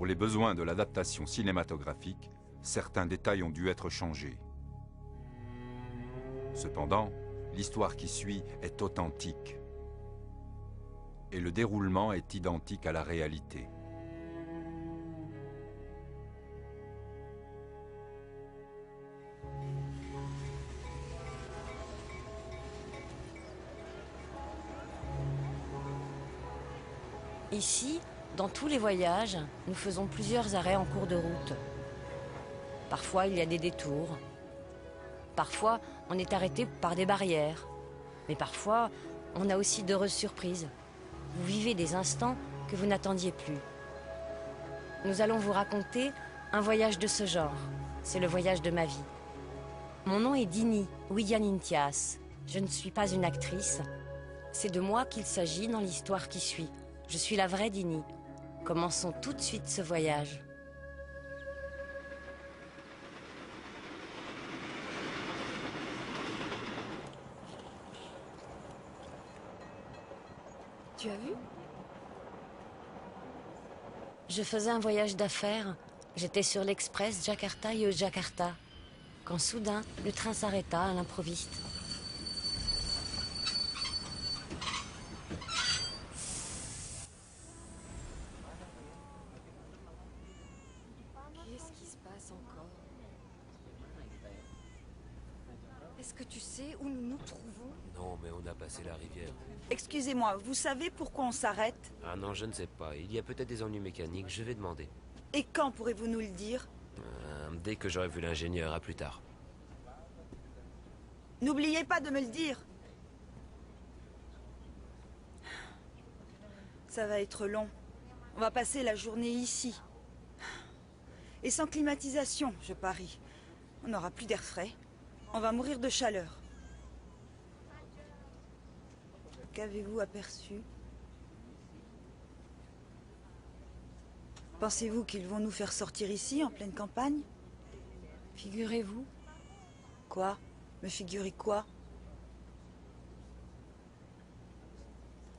les besoins de l'adaptation cinématographique, certains détails ont dû être changés. Cependant, l'histoire qui suit est authentique et le déroulement est identique à la réalité. Ici, dans tous les voyages, nous faisons plusieurs arrêts en cours de route. Parfois, il y a des détours. Parfois, on est arrêté par des barrières. Mais parfois, on a aussi d'heureuses surprises. Vous vivez des instants que vous n'attendiez plus. Nous allons vous raconter un voyage de ce genre. C'est le voyage de ma vie. Mon nom est Dini Widianintias. Je ne suis pas une actrice. C'est de moi qu'il s'agit dans l'histoire qui suit. Je suis la vraie Dini. Commençons tout de suite ce voyage. Tu as vu? Je faisais un voyage d'affaires. J'étais sur l'express Jakarta-Yogyakarta. Quand soudain, le train s'arrêta à l'improviste. Qu'est-ce qui se passe encore? Est-ce que tu sais où nous nous trouvons? Non, mais on a passé la rivière. Excusez-moi, vous savez pourquoi on s'arrête? Ah non, je ne sais pas. Il y a peut-être des ennuis mécaniques, je vais demander. Et quand pourrez-vous nous le dire? Dès que j'aurai vu l'ingénieur, à plus tard. N'oubliez pas de me le dire. Ça va être long. On va passer la journée ici. Et sans climatisation, je parie. On n'aura plus d'air frais. On va mourir de chaleur. Qu'avez-vous aperçu? Pensez-vous qu'ils vont nous faire sortir ici, en pleine campagne? Figurez-vous. Quoi? Me figurer quoi?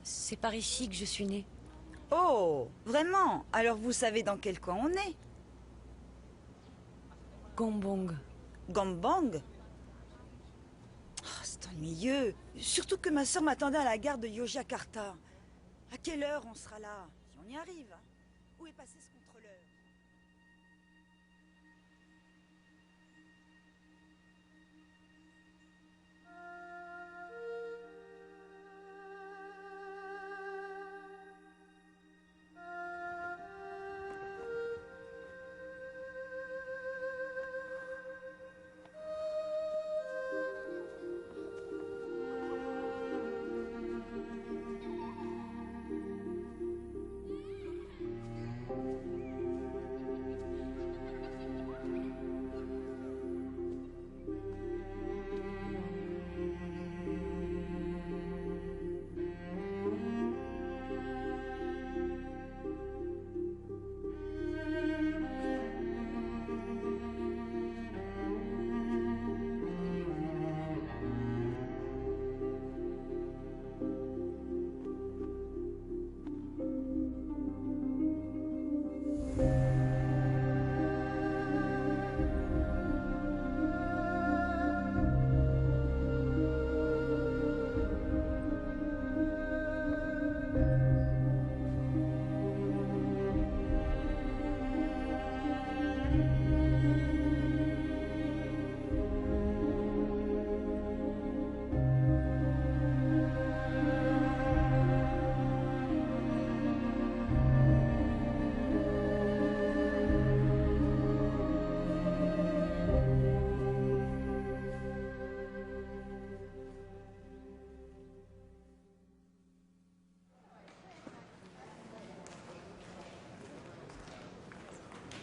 C'est par ici que je suis née. Oh, vraiment? Alors vous savez dans quel coin on est? Gombong. Gombong? Oh, c'est ennuyeux. Surtout que ma sœur m'attendait à la gare de Yogyakarta. À quelle heure on sera là? Si on y arrive. Où est passé ce contrôleur?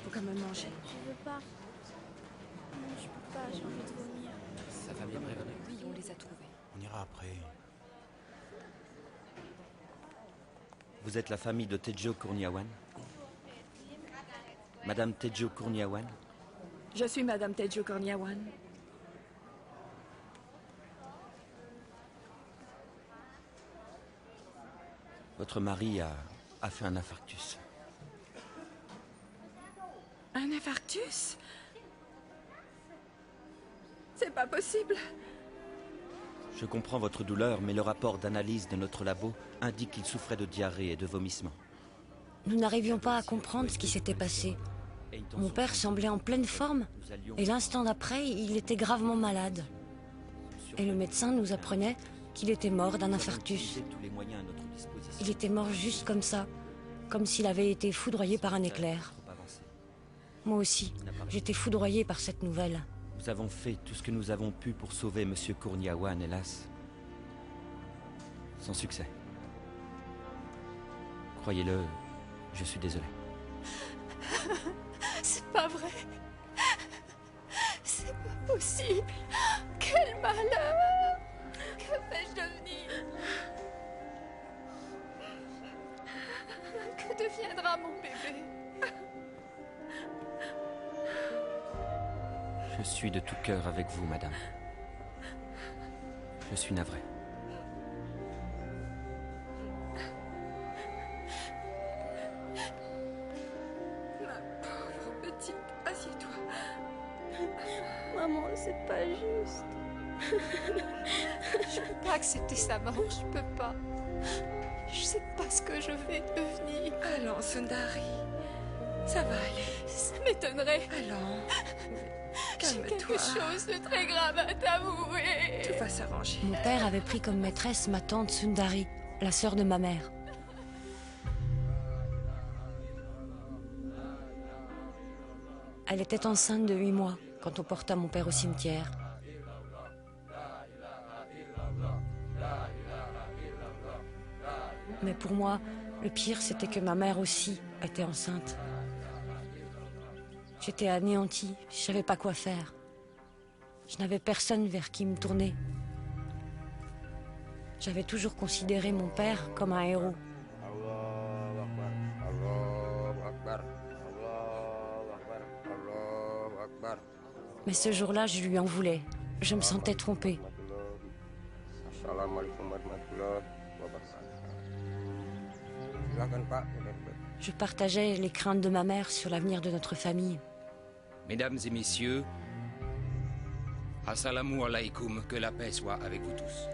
Faut quand même manger. Je veux pas. Non, je peux pas, j'ai envie de vomir. Sa famille est prévenue. Oui, on les a trouvés. On ira après. Vous êtes la famille de Tejo Kurniawan? Madame Tejo Kurniawan? Je suis Madame Tejo Kurniawan. Votre mari a fait un infarctus. infarctus? C'est pas possible. Je comprends votre douleur, mais le rapport d'analyse de notre labo indique qu'il souffrait de diarrhée et de vomissements. Nous n'arrivions pas à comprendre ce qui s'était passé. Mon père semblait en pleine forme, et l'instant d'après, il était gravement malade. Et le médecin nous apprenait qu'il était mort d'un infarctus. Il était mort juste comme ça, comme s'il avait été foudroyé par un éclair. Moi aussi, j'étais foudroyée par cette nouvelle. Nous avons fait tout ce que nous avons pu pour sauver Monsieur Kourniawan, hélas. Sans succès. Croyez-le, je suis désolé. C'est pas vrai. C'est pas possible. Quel malheur. Que vais-je devenir? Que deviendra mon bébé? Je suis de tout cœur avec vous, madame. Je suis navré. Ma pauvre petite, assieds-toi. Maman, c'est pas juste. Je peux pas accepter sa mort, je peux pas. Je sais pas ce que je vais devenir. Allons, Sundari. Ça va aller. Ça m'étonnerait. Allons. J'ai quelque chose de très grave à t'avouer. Tout va s'arranger. Mon père avait pris comme maîtresse ma tante Sundari, la sœur de ma mère. Elle était enceinte de 8 mois quand on porta mon père au cimetière. Mais pour moi, le pire, c'était que ma mère aussi était enceinte. J'étais anéantie, je savais pas quoi faire. Je n'avais personne vers qui me tourner. J'avais toujours considéré mon père comme un héros. Mais ce jour-là, je lui en voulais. Je me sentais trompée. Je partageais les craintes de ma mère sur l'avenir de notre famille. Mesdames et messieurs, assalamu alaikum, que la paix soit avec vous tous.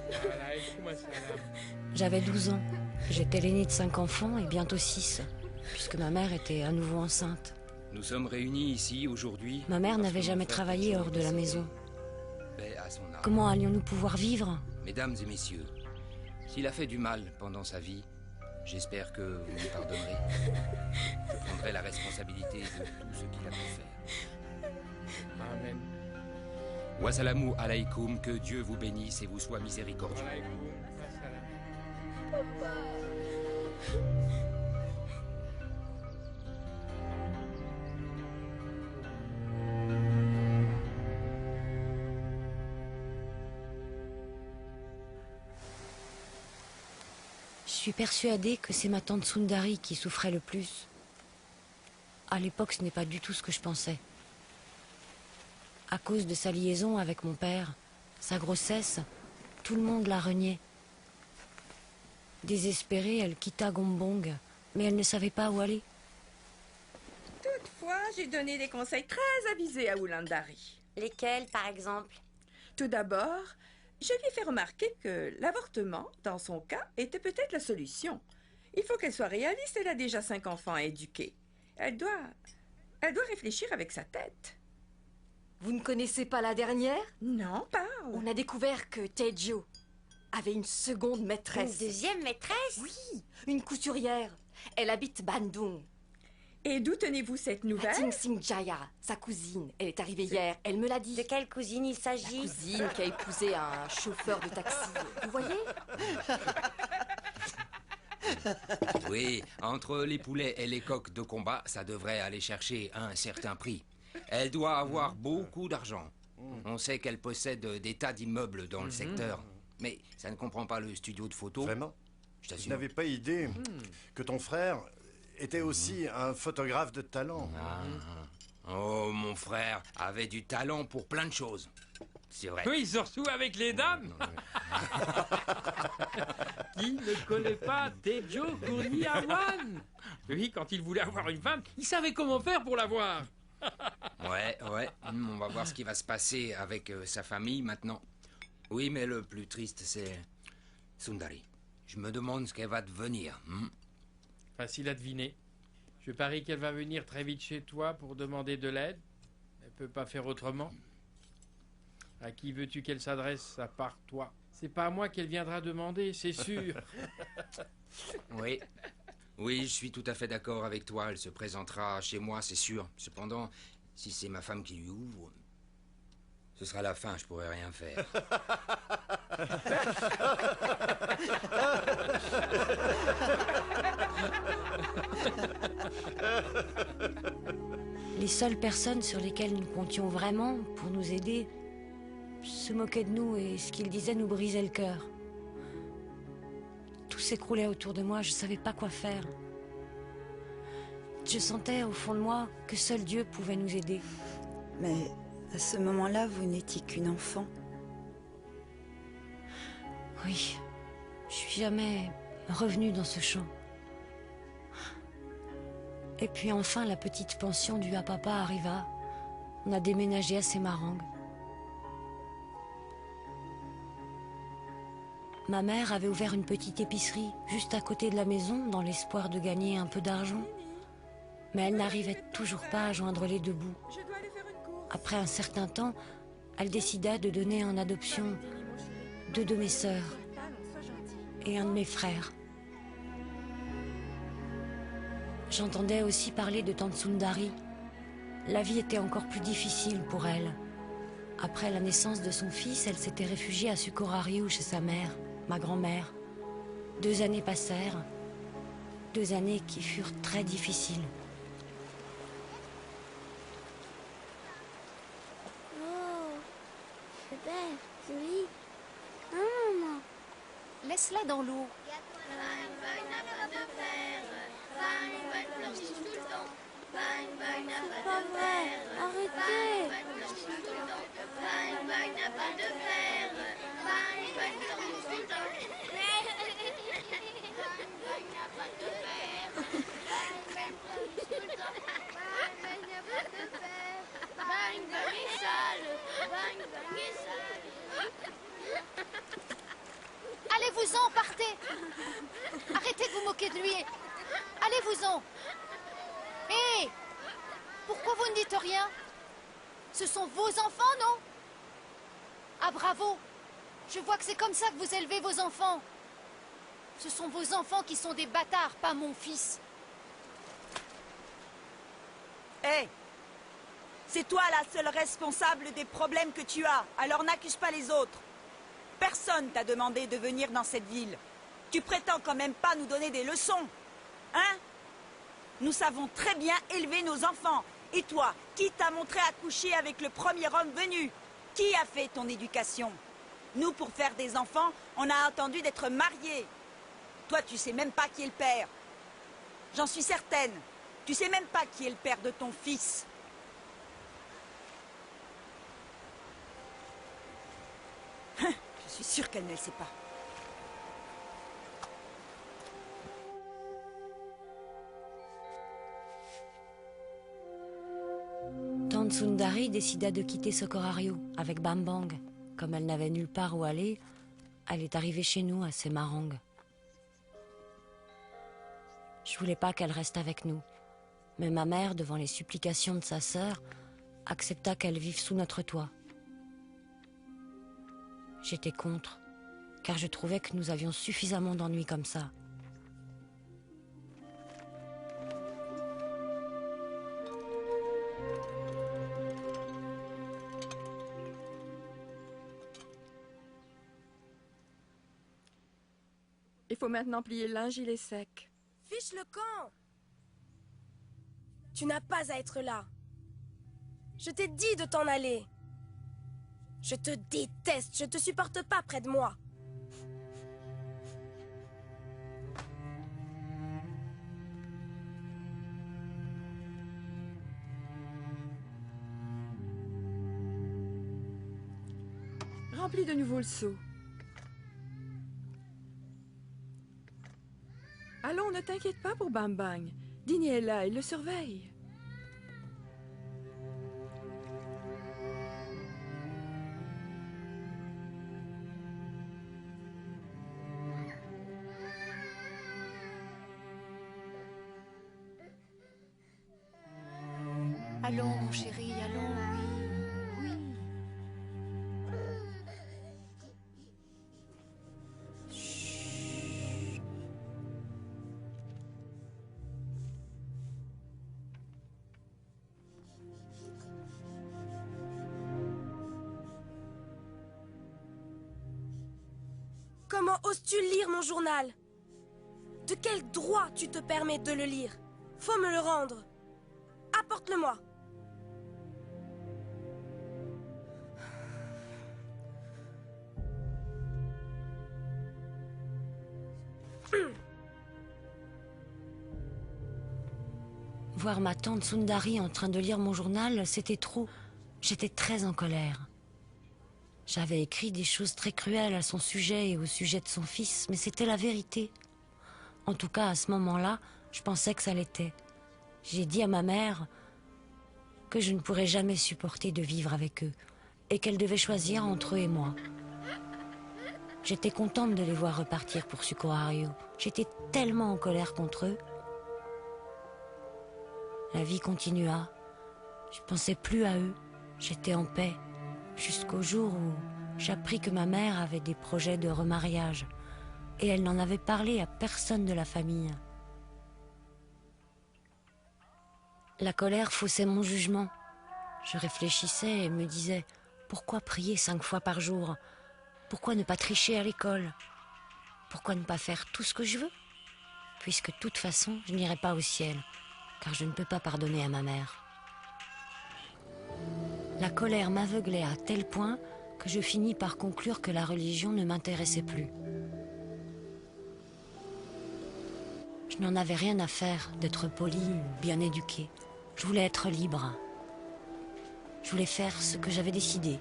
J'avais 12 ans. J'étais l'aînée de 5 enfants et bientôt 6, puisque ma mère était à nouveau enceinte. Nous sommes réunis ici aujourd'hui. Ma mère n'avait jamais travaillé hors de la maison. Paix à son âme. Comment allions-nous pouvoir vivre? Mesdames et messieurs, s'il a fait du mal pendant sa vie, j'espère que vous me pardonnerez. Je prendrai la responsabilité de tout ce qu'il a pu faire. Amen. Wassalamu alaikum, que Dieu vous bénisse et vous soit miséricordieux. Je suis persuadée que c'est ma tante Sundari qui souffrait le plus. À l'époque, ce n'est pas du tout ce que je pensais. À cause de sa liaison avec mon père, sa grossesse, tout le monde la reniait. Désespérée, elle quitta Gombong, mais elle ne savait pas où aller. Toutefois, j'ai donné des conseils très avisés à Wulandari. Lesquels, par exemple? Tout d'abord, je lui ai fait remarquer que l'avortement, dans son cas, était peut-être la solution. Il faut qu'elle soit réaliste, elle a déjà 5 enfants à éduquer. Elle doit réfléchir avec sa tête. Vous ne connaissez pas la dernière? Non, parle. On a découvert que Tejo avait une seconde maîtresse. Une deuxième maîtresse? Oui, une couturière. Elle habite Bandung. Et d'où tenez-vous cette nouvelle? Ting Sing Jaya, sa cousine. Elle est arrivée hier, elle me l'a dit. De quelle cousine il La s'agit? cousine qui a épousé un chauffeur de taxi. Vous voyez? Oui, entre les poulets et les coqs de combat, ça devrait aller chercher un certain prix. Elle doit avoir beaucoup d'argent. On sait qu'elle possède des tas d'immeubles dans le secteur. Mais ça ne comprend pas le studio de photo. Vraiment? Je Je t'assure. n'avais pas idée que ton frère était aussi un photographe de talent. Oh, mon frère avait du talent pour plein de choses. C'est vrai. Oui, surtout avec les dames. Qui ne connaît pas Tejo Kourniawan? Oui, quand il voulait avoir une femme, il savait comment faire pour l'avoir. Ouais, on va voir ce qui va se passer avec sa famille maintenant. Oui, mais le plus triste, c'est Sundari. Je me demande ce qu'elle va devenir. Facile à deviner. Je parie qu'elle va venir très vite chez toi pour demander de l'aide. Elle peut pas faire autrement. À qui veux-tu qu'elle s'adresse à part toi? C'est pas à moi qu'elle viendra demander, c'est sûr. Oui, je suis tout à fait d'accord avec toi. Elle se présentera chez moi, c'est sûr. Cependant, si c'est ma femme qui lui ouvre, ce sera la fin, je pourrai rien faire. Les seules personnes sur lesquelles nous comptions vraiment pour nous aider se moquaient de nous et ce qu'ils disaient nous brisait le cœur. Tout s'écroulait autour de moi, je savais pas quoi faire. Je sentais au fond de moi que seul Dieu pouvait nous aider. Mais à ce moment-là, vous n'étiez qu'une enfant. Oui, je suis jamais revenue dans ce champ. Et puis enfin, la petite pension due à papa arriva. On a déménagé à Semarang. Ma mère avait ouvert une petite épicerie juste à côté de la maison dans l'espoir de gagner un peu d'argent. Mais elle n'arrivait toujours pas à joindre les deux bouts. Après un certain temps, elle décida de donner en adoption 2 de mes sœurs et un de mes frères. J'entendais aussi parler de tante Sundari. La vie était encore plus difficile pour elle. Après la naissance de son fils, elle s'était réfugiée à Sukorariu chez sa mère, ma grand-mère. 2 années passèrent, 2 années qui furent très difficiles. Oh, c'est belle, joli. Maman. Laisse-la dans l'eau. C'est pas vrai, arrêtez. Allez-vous-en, partez. Arrêtez de vous moquer de lui. Allez-vous-en. Hé, pourquoi vous ne dites rien? Ce sont vos enfants, non? Ah, bravo. Je vois que c'est comme ça que vous élevez vos enfants. Ce sont vos enfants qui sont des bâtards, pas mon fils. Hé, c'est toi la seule responsable des problèmes que tu as, alors n'accuse pas les autres. Personne t'a demandé de venir dans cette ville. Tu prétends quand même pas nous donner des leçons, hein? Nous savons très bien élever nos enfants. Et toi, qui t'a montré à coucher avec le premier homme venu? Qui a fait ton éducation? Nous, pour faire des enfants, on a attendu d'être mariés. Toi, tu sais même pas qui est le père. J'en suis certaine. Tu sais même pas qui est le père de ton fils. Je suis sûre qu'elle ne le sait pas. Tante Sundari décida de quitter Socorariu avec Bambang. Comme elle n'avait nulle part où aller, elle est arrivée chez nous à Semarang. Je voulais pas qu'elle reste avec nous, mais ma mère, devant les supplications de sa sœur, accepta qu'elle vive sous notre toit. J'étais contre, car je trouvais que nous avions suffisamment d'ennuis comme ça. Il faut maintenant plier le linge, il est sec. Fiche le camp! Tu n'as pas à être là. Je t'ai dit de t'en aller. Je te déteste, je te supporte pas près de moi. Remplis de nouveau le seau. Allons, ne t'inquiète pas pour Bam Bang. Dini est là, il le surveille. Allons, mon chéri, allons, oui, oui. Comment oses-tu lire mon journal? De quel droit tu te permets de le lire? Faut me le rendre. Apporte-le-moi. Voir ma tante Sundari en train de lire mon journal, c'était trop. J'étais très en colère. J'avais écrit des choses très cruelles à son sujet et au sujet de son fils, mais c'était la vérité. En tout cas, à ce moment-là, je pensais que ça l'était. J'ai dit à ma mère que je ne pourrais jamais supporter de vivre avec eux et qu'elle devait choisir entre eux et moi. J'étais contente de les voir repartir pour Sukohario. J'étais tellement en colère contre eux. La vie continua. Je pensais plus à eux. J'étais en paix. Jusqu'au jour où j'appris que ma mère avait des projets de remariage. Et elle n'en avait parlé à personne de la famille. La colère faussait mon jugement. Je réfléchissais et me disais, pourquoi prier 5 fois par jour? Pourquoi ne pas tricher à l'école? Pourquoi ne pas faire tout ce que je veux? Puisque de toute façon, je n'irai pas au ciel, car je ne peux pas pardonner à ma mère. La colère m'aveuglait à tel point que je finis par conclure que la religion ne m'intéressait plus. Je n'en avais rien à faire d'être poli ou bien éduqué. Je voulais être libre. Je voulais faire ce que j'avais décidé.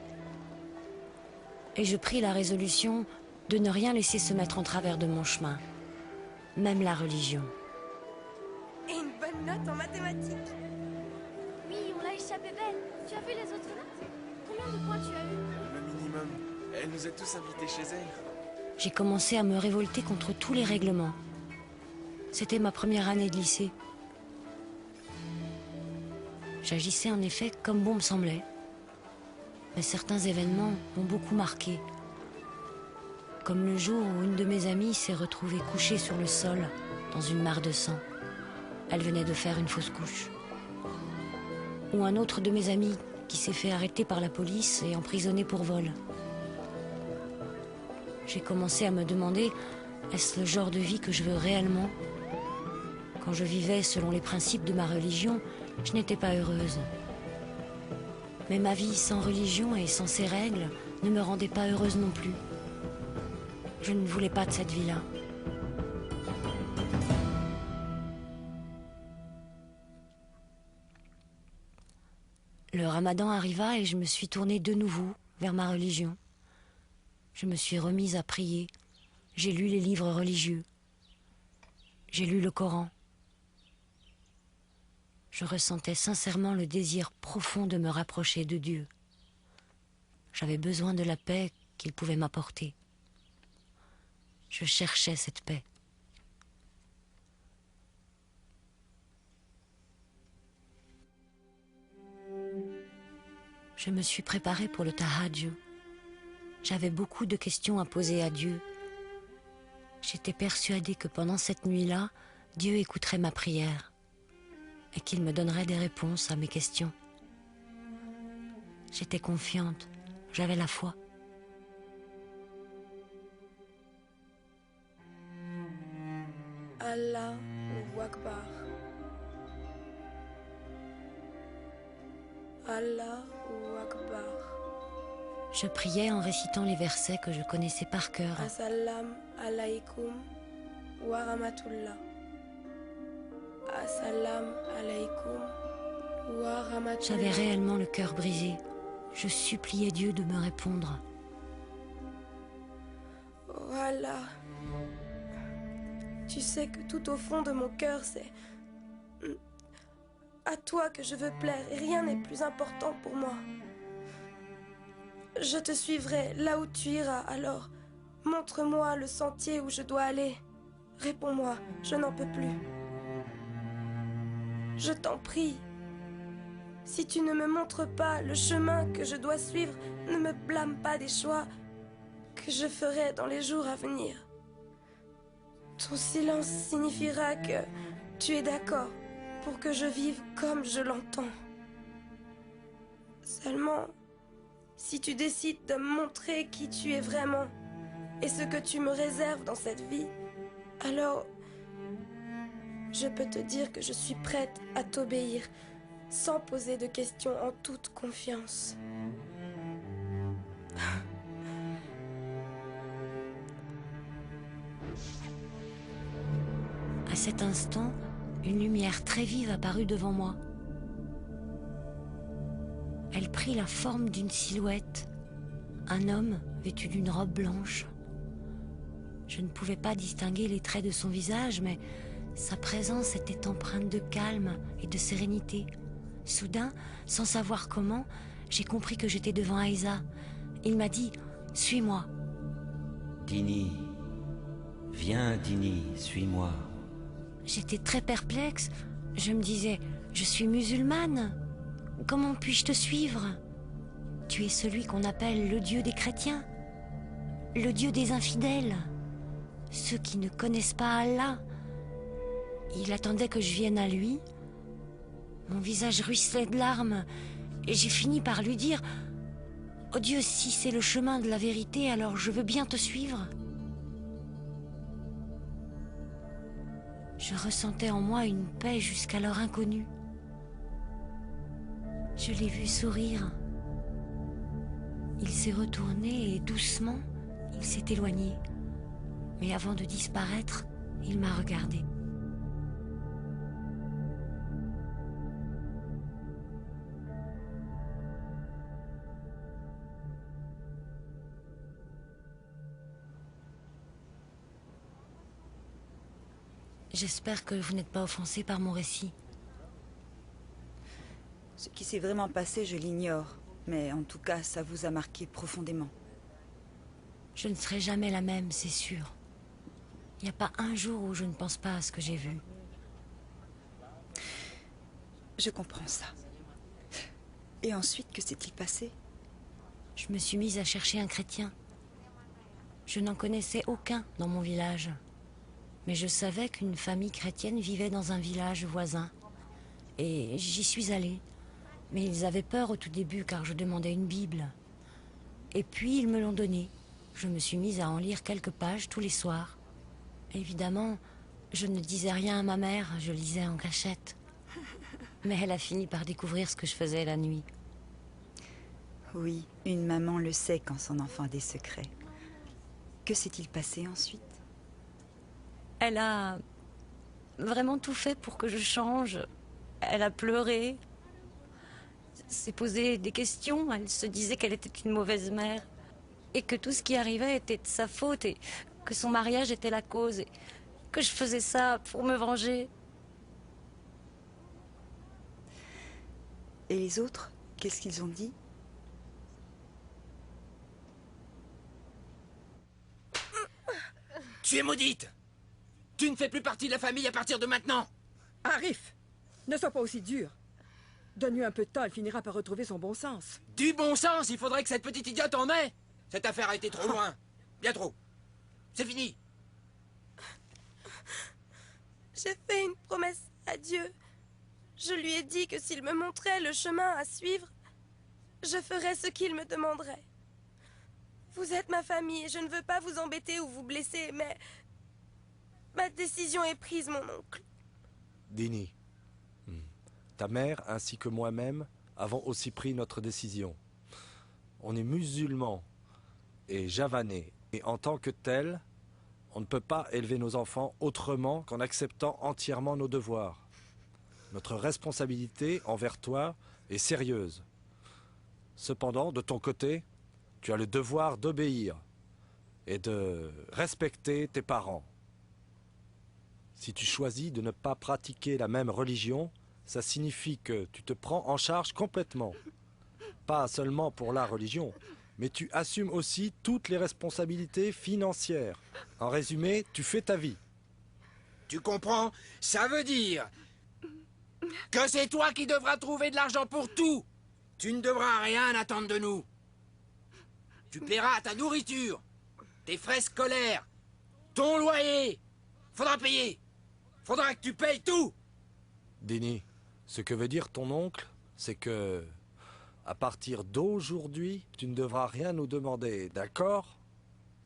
Et je pris la résolution de ne rien laisser se mettre en travers de mon chemin, même la religion. Et une bonne note en mathématiques. Oui, on l'a échappé belle. Tu as vu les autres notes? Combien de points tu as eu? Le minimum. Elle nous a tous invités chez elle. J'ai commencé à me révolter contre tous les règlements. C'était ma première année de lycée. J'agissais en effet comme bon me semblait. Mais certains événements m'ont beaucoup marqué. Comme le jour où une de mes amies s'est retrouvée couchée sur le sol, dans une mare de sang. Elle venait de faire une fausse couche. Ou un autre de mes amis qui s'est fait arrêter par la police et emprisonné pour vol. J'ai commencé à me demander, est-ce le genre de vie que je veux réellement? Quand je vivais selon les principes de ma religion, je n'étais pas heureuse. Mais ma vie sans religion et sans ses règles ne me rendait pas heureuse non plus. Je ne voulais pas de cette vie-là. Le Ramadan arriva et je me suis tournée de nouveau vers ma religion. Je me suis remise à prier. J'ai lu les livres religieux. J'ai lu le Coran. Je ressentais sincèrement le désir profond de me rapprocher de Dieu. J'avais besoin de la paix qu'il pouvait m'apporter. Je cherchais cette paix. Je me suis préparée pour le tahajjud. J'avais beaucoup de questions à poser à Dieu. J'étais persuadée que pendant cette nuit-là, Dieu écouterait ma prière et qu'il me donnerait des réponses à mes questions. J'étais confiante, j'avais la foi. Allahu Akbar. Allahu Akbar. Je priais en récitant les versets que je connaissais par cœur. Assalam alaikum wa rahmatullah. Assalam alaikum wa rahmatullah. J'avais réellement le cœur brisé. Je suppliais Dieu de me répondre. Voilà. Tu sais que tout au fond de mon cœur, c'est à toi que je veux plaire et rien n'est plus important pour moi. Je te suivrai là où tu iras, alors montre-moi le sentier où je dois aller. Réponds-moi, je n'en peux plus. Je t'en prie. Si tu ne me montres pas le chemin que je dois suivre, ne me blâme pas des choix que je ferai dans les jours à venir. Ton silence signifiera que tu es d'accord pour que je vive comme je l'entends. Seulement, si tu décides de me montrer qui tu es vraiment et ce que tu me réserves dans cette vie, alors je peux te dire que je suis prête à t'obéir sans poser de questions, en toute confiance. À cet instant, une lumière très vive apparut devant moi. Elle prit la forme d'une silhouette, un homme vêtu d'une robe blanche. Je ne pouvais pas distinguer les traits de son visage, mais sa présence était empreinte de calme et de sérénité. Soudain, sans savoir comment, j'ai compris que j'étais devant Aïza. Il m'a dit « Suis-moi ». Dini, viens Dini, suis-moi. J'étais très perplexe. Je me disais « Je suis musulmane. Comment puis-je te suivre ? Tu es celui qu'on appelle le Dieu des chrétiens, le Dieu des infidèles, ceux qui ne connaissent pas Allah. » Il attendait que je vienne à lui. Mon visage ruisselait de larmes et j'ai fini par lui dire « Oh Dieu, si c'est le chemin de la vérité, alors je veux bien te suivre. » Je ressentais en moi une paix jusqu'alors inconnue. Je l'ai vu sourire. Il s'est retourné et doucement, il s'est éloigné. Mais avant de disparaître, il m'a regardé. J'espère que vous n'êtes pas offensé par mon récit. Ce qui s'est vraiment passé, je l'ignore. Mais en tout cas, ça vous a marqué profondément. Je ne serai jamais la même, c'est sûr. Il n'y a pas un jour où je ne pense pas à ce que j'ai vu. Je comprends ça. Et ensuite, que s'est-il passé? Je me suis mise à chercher un chrétien. Je n'en connaissais aucun dans mon village. Mais je savais qu'une famille chrétienne vivait dans un village voisin. Et j'y suis allée. Mais ils avaient peur au tout début car je demandais une Bible. Et puis ils me l'ont donnée. Je me suis mise à en lire quelques pages tous les soirs. Évidemment, je ne disais rien à ma mère, je lisais en cachette. Mais elle a fini par découvrir ce que je faisais la nuit. Oui, une maman le sait quand son enfant a des secrets. Que s'est-il passé ensuite? Elle a vraiment tout fait pour que je change. Elle a pleuré, s'est posé des questions. Elle se disait qu'elle était une mauvaise mère et que tout ce qui arrivait était de sa faute et que son mariage était la cause et que je faisais ça pour me venger. Et les autres, qu'est-ce qu'ils ont dit? Tu es maudite! Tu ne fais plus partie de la famille à partir de maintenant! Arif, ne sois pas aussi dur. Donne-lui un peu de temps, elle finira par retrouver son bon sens. Du bon sens, il faudrait que cette petite idiote en ait! Cette affaire a été trop loin. Bien trop. C'est fini. J'ai fait une promesse à Dieu. Je lui ai dit que s'il me montrait le chemin à suivre, je ferais ce qu'il me demanderait. Vous êtes ma famille et je ne veux pas vous embêter ou vous blesser, mais ma décision est prise, mon oncle. Dini, ta mère ainsi que moi-même avons aussi pris notre décision. On est musulmans et javanais, et en tant que tel, on ne peut pas élever nos enfants autrement qu'en acceptant entièrement nos devoirs. Notre responsabilité envers toi est sérieuse. Cependant, de ton côté, tu as le devoir d'obéir et de respecter tes parents. Si tu choisis de ne pas pratiquer la même religion, ça signifie que tu te prends en charge complètement. Pas seulement pour la religion, mais tu assumes aussi toutes les responsabilités financières. En résumé, tu fais ta vie. Tu comprends? Ça veut dire que c'est toi qui devras trouver de l'argent pour tout. Tu ne devras rien attendre de nous. Tu paieras ta nourriture, tes frais scolaires, ton loyer. Faudra payer. Faudra que tu payes tout. Dini, ce que veut dire ton oncle, c'est que, à partir d'aujourd'hui, tu ne devras rien nous demander, d'accord?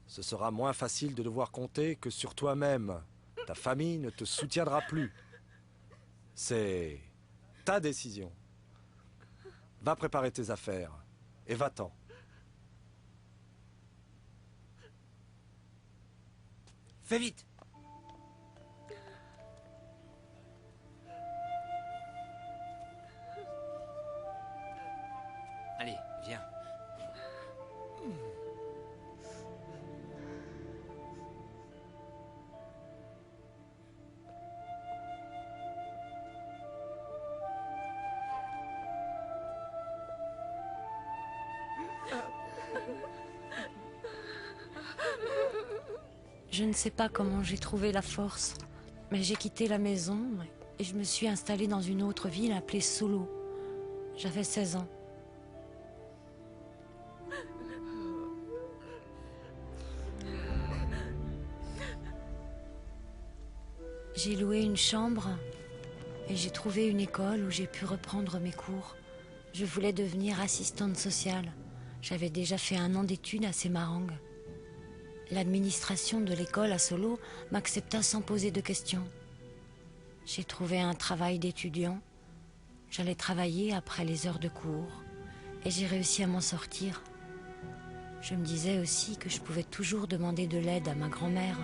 Ce sera moins facile de devoir compter que sur toi-même. Ta famille ne te soutiendra plus. C'est ta décision. Va préparer tes affaires et va-t'en. Fais vite. Allez, viens. Je ne sais pas comment j'ai trouvé la force, mais j'ai quitté la maison et je me suis installée dans une autre ville appelée Solo. J'avais 16 ans. J'ai loué une chambre et j'ai trouvé une école où j'ai pu reprendre mes cours. Je voulais devenir assistante sociale. J'avais déjà fait 1 an d'études à Semarang. L'administration de l'école à Solo m'accepta sans poser de questions. J'ai trouvé un travail d'étudiant. J'allais travailler après les heures de cours et j'ai réussi à m'en sortir. Je me disais aussi que je pouvais toujours demander de l'aide à ma grand-mère.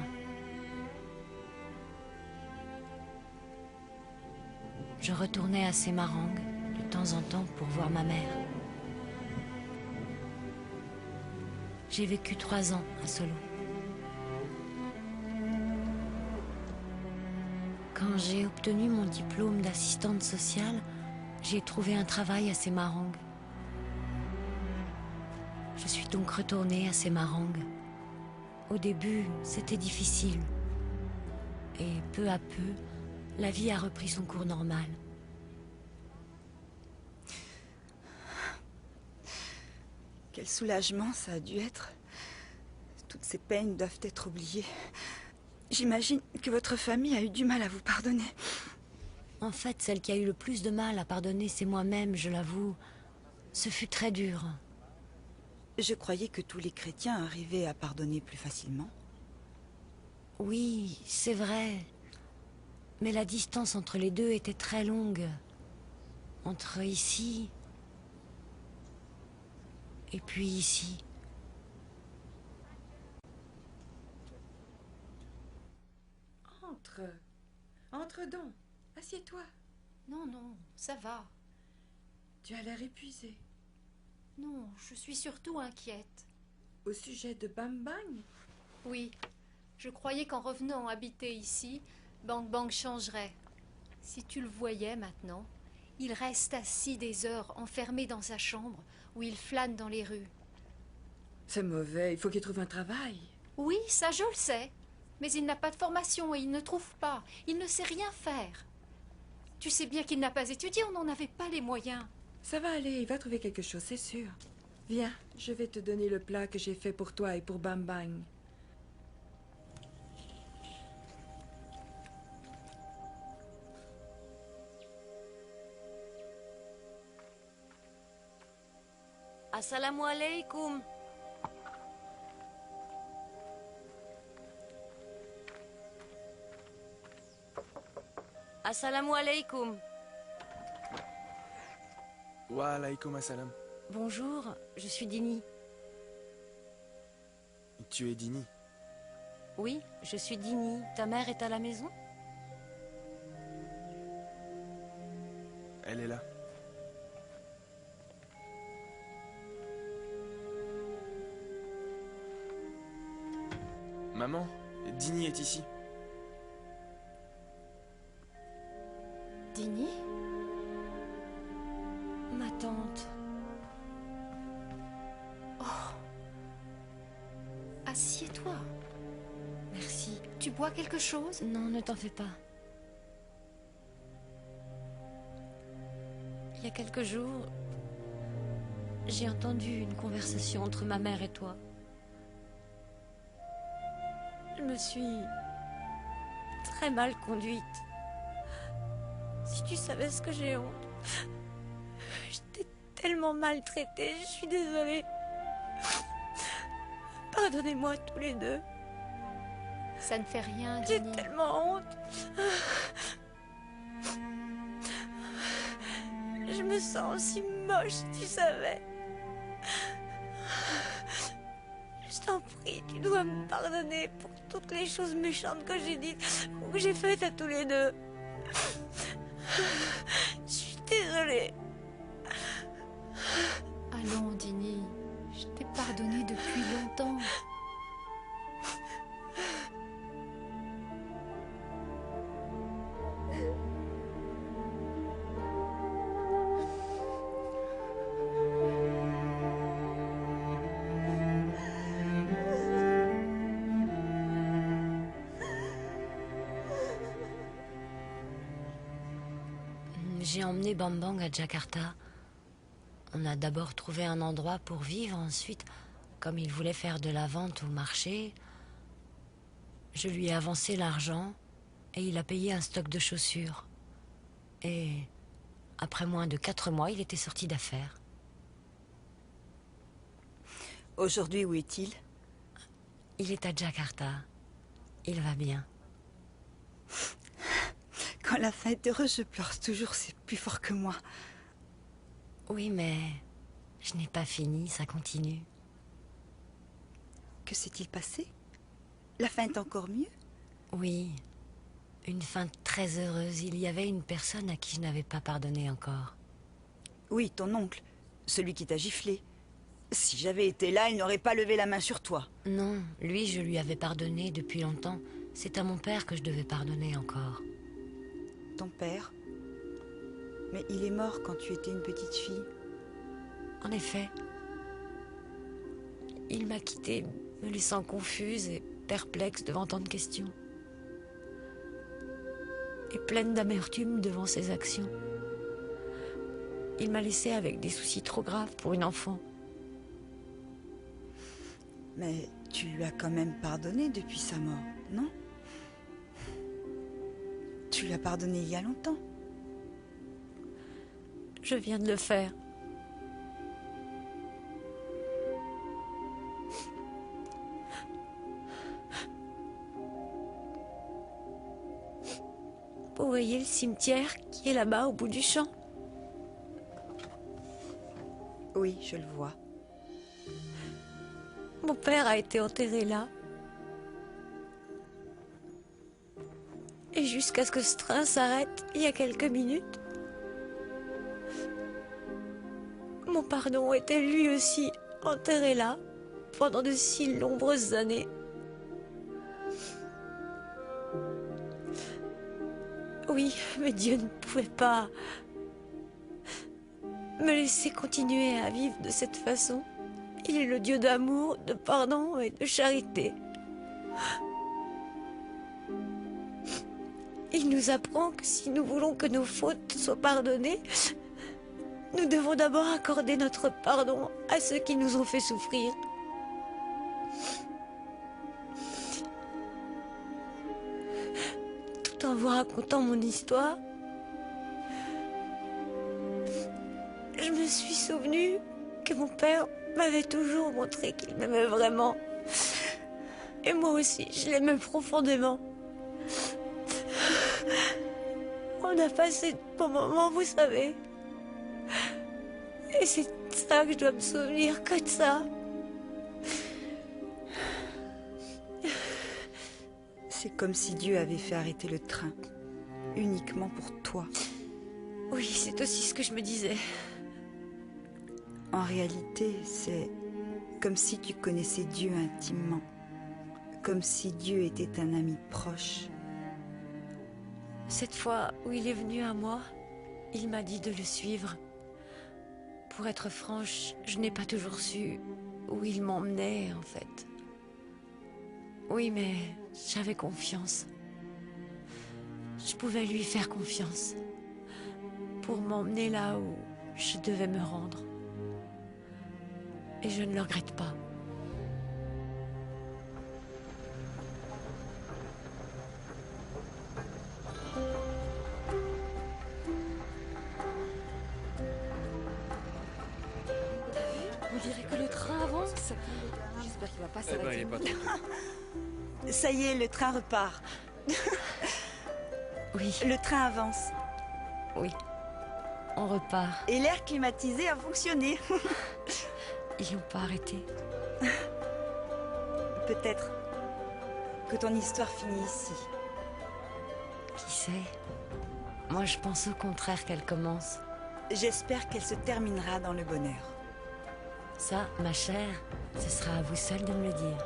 Je retournais à Semarang de temps en temps pour voir ma mère. J'ai vécu 3 ans à Solo. Quand j'ai obtenu mon diplôme d'assistante sociale, j'ai trouvé un travail à Semarang. Je suis donc retournée à Semarang. Au début, c'était difficile. Et peu à peu, la vie a repris son cours normal. Quel soulagement ça a dû être. Toutes ces peines doivent être oubliées. J'imagine que votre famille a eu du mal à vous pardonner. En fait, celle qui a eu le plus de mal à pardonner, c'est moi-même, je l'avoue. Ce fut très dur. Je croyais que tous les chrétiens arrivaient à pardonner plus facilement. Oui, c'est vrai. Mais la distance entre les deux était très longue. Entre ici et puis ici. Entre donc. Assieds-toi. Non, non, ça va. Tu as l'air épuisée. Non, je suis surtout inquiète. Au sujet de Bang Bang? Oui, je croyais qu'en revenant habiter ici, Bang Bang changerait. Si tu le voyais maintenant, il reste assis des heures enfermé dans sa chambre où il flâne dans les rues. C'est mauvais, il faut qu'il trouve un travail. Oui, ça je le sais. Mais il n'a pas de formation et il ne trouve pas. Il ne sait rien faire. Tu sais bien qu'il n'a pas étudié, on n'en avait pas les moyens. Ça va aller, il va trouver quelque chose, c'est sûr. Viens, je vais te donner le plat que j'ai fait pour toi et pour Bang Bang. Assalamu alaikum. Assalamu alaikum. Wa alaykoum assalam. Bonjour, je suis Dini. Tu es Dini? Oui, je suis Dini. Ta mère est à la maison? Elle est là. Maman, Dini est ici. Dini? Ma tante. Oh. Assieds-toi. Merci. Tu bois quelque chose? Non, ne t'en fais pas. quelques jours, j'ai entendu une conversation entre ma mère et toi. Je me suis très mal conduite. Si tu savais ce que j'ai honte. J'étais tellement maltraitée, je suis désolée. Pardonnez-moi tous les deux. Ça ne fait rien, J'ai Dini. tellement honte. Je me sens aussi moche, si tu savais. Je t'en prie, tu dois me pardonner pour toutes les choses méchantes que j'ai dites ou que j'ai faites à tous les deux. Je suis désolée. Allons, Dini. Je t'ai pardonné depuis longtemps. J'ai emmené Bambang à Jakarta. On a d'abord trouvé un endroit pour vivre, ensuite, comme il voulait faire de la vente au marché, je lui ai avancé l'argent et il a payé un stock de chaussures. Et après moins de 4 mois, il était sorti d'affaires. Aujourd'hui, où est-il? Il est à Jakarta. Il va bien. Quand la fin est heureuse, je pleure toujours, c'est plus fort que moi. Oui, mais je n'ai pas fini, ça continue. Que s'est-il passé? La fin est encore mieux? Oui, une fin très heureuse. Il y avait une personne à qui je n'avais pas pardonné encore. Oui, ton oncle, celui qui t'a giflé. Si j'avais été là, il n'aurait pas levé la main sur toi. Non, lui, je lui avais pardonné depuis longtemps. C'est à mon père que je devais pardonner encore. Ton père? Mais il est mort quand tu étais une petite fille. En effet. Il m'a quittée, me laissant confuse et perplexe devant tant de questions. Et pleine d'amertume devant ses actions. Il m'a laissée avec des soucis trop graves pour une enfant. Mais tu lui as quand même pardonné depuis sa mort, non? Tu lui as pardonné il y a longtemps. Je viens de le faire. Vous voyez le cimetière qui est là-bas au bout du champ? Oui, je le vois. Mon père a été enterré là. Et jusqu'à ce que ce train s'arrête, il y a quelques minutes, mon pardon était lui aussi enterré là, pendant de si nombreuses années. Oui, mais Dieu ne pouvait pas me laisser continuer à vivre de cette façon. Il est le Dieu d'amour, de pardon et de charité. Il nous apprend que si nous voulons que nos fautes soient pardonnées, nous devons d'abord accorder notre pardon à ceux qui nous ont fait souffrir. Tout en vous racontant mon histoire, je me suis souvenu que mon père m'avait toujours montré qu'il m'aimait vraiment. Et moi aussi, je l'aimais profondément. On a passé de bons moments, vous savez. Et c'est ça que je dois me souvenir, que de ça. C'est comme si Dieu avait fait arrêter le train, uniquement pour toi. Oui, c'est aussi ce que je me disais. En réalité, c'est comme si tu connaissais Dieu intimement, comme si Dieu était un ami proche. Cette fois où il est venu à moi, il m'a dit de le suivre. Pour être franche, je n'ai pas toujours su où il m'emmenait, en fait. Oui, mais j'avais confiance. Je pouvais lui faire confiance pour m'emmener là où Je devais me rendre. Et je ne le regrette pas. On dirait que le train avance. J'espère qu'il va pas s'arrêter. il est pas trop tôt. Ça y est, le train repart. Oui. Le train avance. Oui. On repart. Et l'air climatisé a fonctionné. Ils n'ont pas arrêté. Peut-être que ton histoire finit ici. Qui sait? Moi, je pense au contraire qu'elle commence. J'espère qu'elle se terminera dans le bonheur. Ça, ma chère, ce sera à vous seul de me le dire.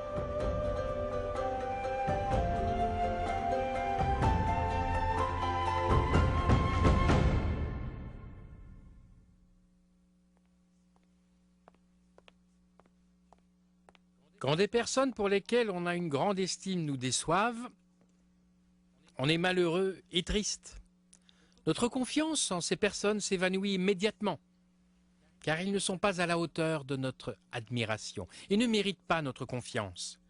Quand des personnes pour lesquelles on a une grande estime nous déçoivent, on est malheureux et triste. Notre confiance en ces personnes s'évanouit immédiatement, car ils ne sont pas à la hauteur de notre admiration et ne méritent pas notre confiance.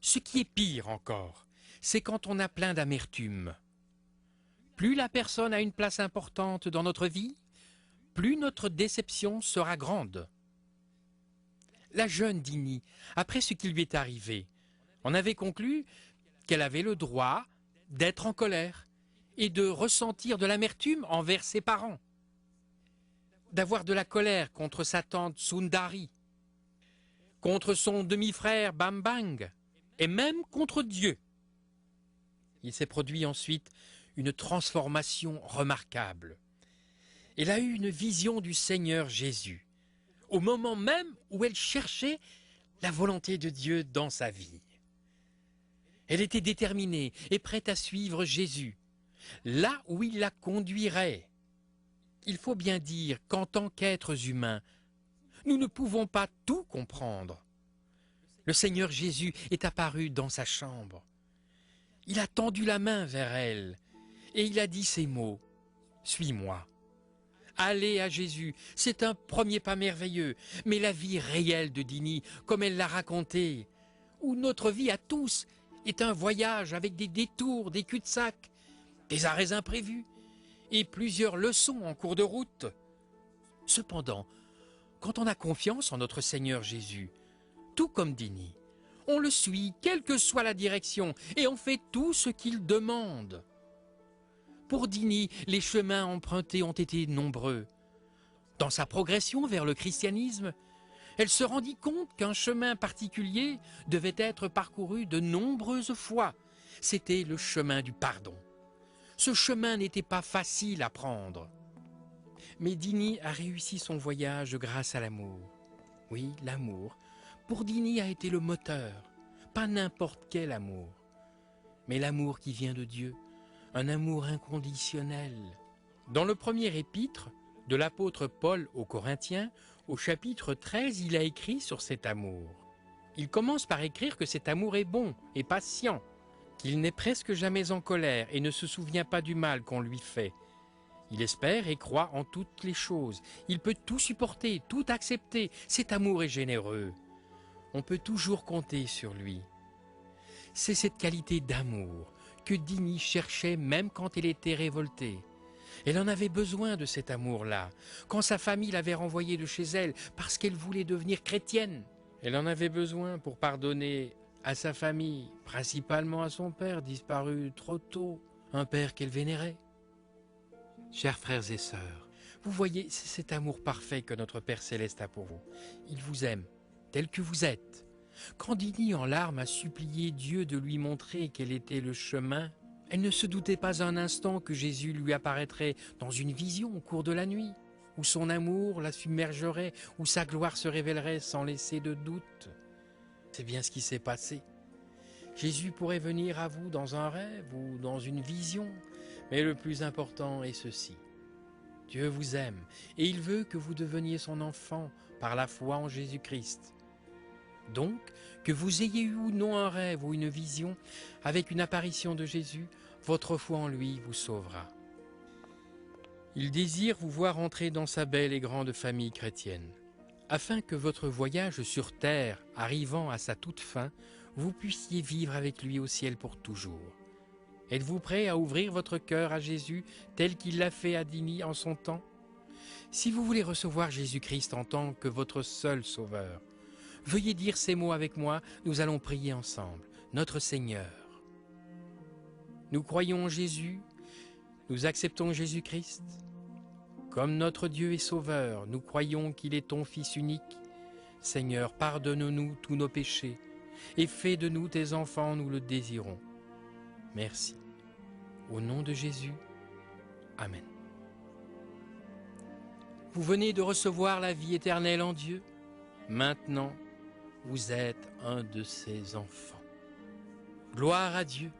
Ce qui est pire encore, c'est quand on a plein d'amertume. Plus la personne a une place importante dans notre vie, plus notre déception sera grande. La jeune Dini, après ce qui lui est arrivé, en avait conclu qu'elle avait le droit d'être en colère et de ressentir de l'amertume envers ses parents, d'avoir de la colère contre sa tante Sundari, contre son demi-frère Bambang et même contre Dieu. Il s'est produit ensuite une transformation remarquable. Elle a eu une vision du Seigneur Jésus, au moment même où elle cherchait la volonté de Dieu dans sa vie. Elle était déterminée et prête à suivre Jésus, là où il la conduirait. Il faut bien dire qu'en tant qu'êtres humains, nous ne pouvons pas tout comprendre. Le Seigneur Jésus est apparu dans sa chambre. Il a tendu la main vers elle et il a dit ces mots: « Suis-moi ». Aller à Jésus, c'est un premier pas merveilleux, mais la vie réelle de Dini, comme elle l'a raconté, où notre vie à tous est un voyage avec des détours, des cul-de-sac, des arrêts imprévus et plusieurs leçons en cours de route. Cependant, quand on a confiance en notre Seigneur Jésus, tout comme Dini, on le suit, quelle que soit la direction, et on fait tout ce qu'il demande. Pour Dini, les chemins empruntés ont été nombreux. Dans sa progression vers le christianisme, elle se rendit compte qu'un chemin particulier devait être parcouru de nombreuses fois. C'était le chemin du pardon. Ce chemin n'était pas facile à prendre. Mais Dini a réussi son voyage grâce à l'amour. Oui, l'amour. Pour Dini a été le moteur. Pas n'importe quel amour, mais l'amour qui vient de Dieu. Un amour inconditionnel. Dans le premier épître de l'apôtre Paul aux Corinthiens, au chapitre 13, il a écrit sur cet amour. Il commence par écrire que cet amour est bon et patient, qu'il n'est presque jamais en colère et ne se souvient pas du mal qu'on lui fait. Il espère et croit en toutes les choses. Il peut tout supporter, tout accepter. Cet amour est généreux. On peut toujours compter sur lui. C'est cette qualité d'amour que Dini cherchait même quand elle était révoltée. Elle en avait besoin de cet amour-là, quand sa famille l'avait renvoyée de chez elle parce qu'elle voulait devenir chrétienne. Elle en avait besoin pour pardonner à sa famille, principalement à son père disparu trop tôt, un père qu'elle vénérait. Chers frères et sœurs, vous voyez, c'est cet amour parfait que notre Père Céleste a pour vous. Il vous aime, tel que vous êtes. Quand Dini, en larmes, a supplié Dieu de lui montrer quel était le chemin, elle ne se doutait pas un instant que Jésus lui apparaîtrait dans une vision au cours de la nuit, où son amour la submergerait, où sa gloire se révélerait sans laisser de doute. C'est bien ce qui s'est passé. Jésus pourrait venir à vous dans un rêve ou dans une vision, mais le plus important est ceci. Dieu vous aime et il veut que vous deveniez son enfant par la foi en Jésus-Christ. Donc, que vous ayez eu ou non un rêve ou une vision, avec une apparition de Jésus, votre foi en lui vous sauvera. Il désire vous voir entrer dans sa belle et grande famille chrétienne, afin que votre voyage sur terre, arrivant à sa toute fin, vous puissiez vivre avec lui au ciel pour toujours. Êtes-vous prêt à ouvrir votre cœur à Jésus tel qu'il l'a fait à Dini en son temps? Si vous voulez recevoir Jésus-Christ en tant que votre seul sauveur, veuillez dire ces mots avec moi, nous allons prier ensemble. Notre Seigneur, nous croyons en Jésus, nous acceptons Jésus-Christ. Comme notre Dieu est sauveur, nous croyons qu'il est ton Fils unique. Seigneur, pardonne-nous tous nos péchés et fais de nous tes enfants, nous le désirons. Merci. Au nom de Jésus, Amen. Vous venez de recevoir la vie éternelle en Dieu. Maintenant, vous êtes un de ses enfants. Gloire à Dieu.